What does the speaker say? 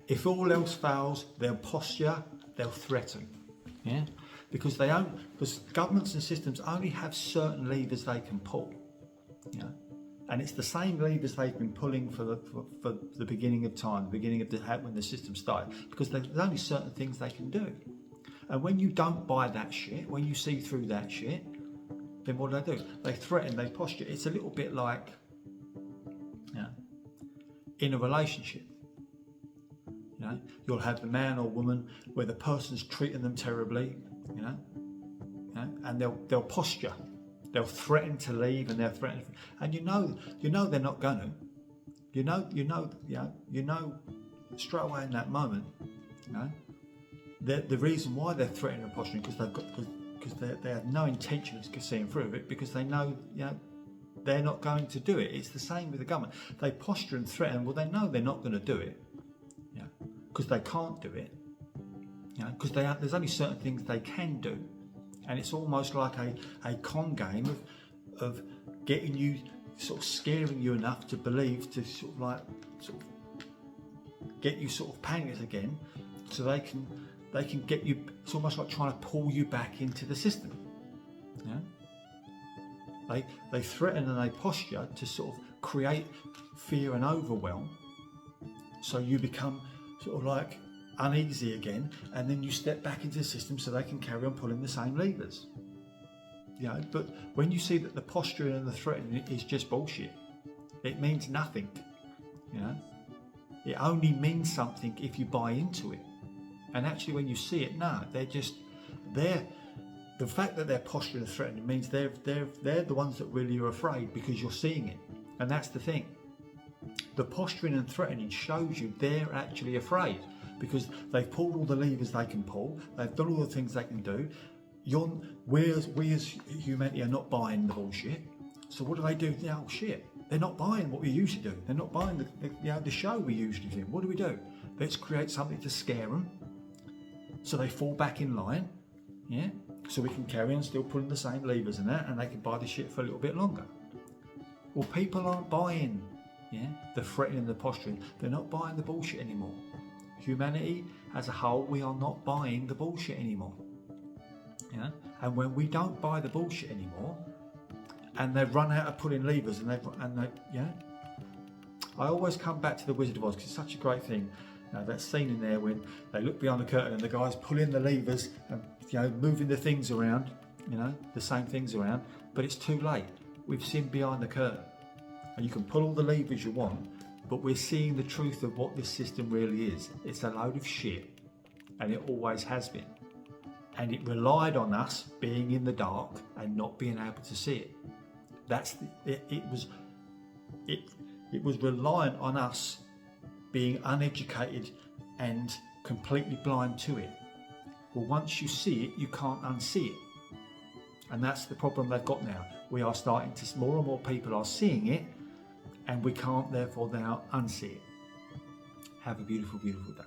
If all else fails, they'll posture, they'll threaten. Yeah, because governments and systems only have certain levers they can pull. You know, and it's the same levers they've been pulling for the beginning of time, the beginning of when the system started, because there's only certain things they can do. And when you don't buy that shit, when you see through that shit, then what do? They threaten, they posture. It's a little bit like, you know, in a relationship. You know, you'll have the man or woman where the person's treating them terribly, you know, and they'll posture, they'll threaten to leave, and they'll threaten, and you know they're not going to, you know straight away in that moment, you know, the reason why they're threatening and posturing because they have no intention of seeing through it, because they know, you know, they're not going to do it. It's the same with the government. They posture and threaten. Well, they know they're not going to do it, you know, because they can't do it, you know, because there's only certain things they can do, and it's almost like a con game of getting you, sort of scaring you enough to believe, to sort of get you sort of panicked again, so they can get you. It's almost like trying to pull you back into the system. You know? They threaten and they posture to sort of create fear and overwhelm, so you become sort of like uneasy again, and then you step back into the system so they can carry on pulling the same levers. You know, but when you see that the posturing and the threatening is just bullshit, it means nothing. You know, it only means something if you buy into it. And actually, when you see it, no, the fact that they're posturing and threatening means they're the ones that really are afraid, because you're seeing it. And that's the thing. The posturing and threatening shows you they're actually afraid, because they've pulled all the levers they can pull. They've done all the things they can do. We as humanity are not buying the bullshit. So what do? Oh shit! They're not buying what we usually do. They're not buying the show we usually do. What do? Let's create something to scare them, so they fall back in line. Yeah. So we can carry on still pulling the same levers and that, and they can buy the shit for a little bit longer. Well, people aren't buying, the threatening and the posturing. They're not buying the bullshit anymore. Humanity as a whole, we are not buying the bullshit anymore. Yeah. And when we don't buy the bullshit anymore, and they've run out of pulling levers, I always come back to the Wizard of Oz, because it's such a great thing. That scene in there when they look behind the curtain and the guy's pulling the levers and moving the things around, the same things around, but it's too late. We've seen behind the curtain, and you can pull all the levers you want, but we're seeing the truth of what this system really is. It's a load of shit, and it always has been. And it relied on us being in the dark and not being able to see it. It was reliant on us being uneducated and completely blind to it. Well, once you see it, you can't unsee it. And that's the problem they've got now. We are starting to, more and more people are seeing it, and we can't therefore now unsee it. Have a beautiful, beautiful day.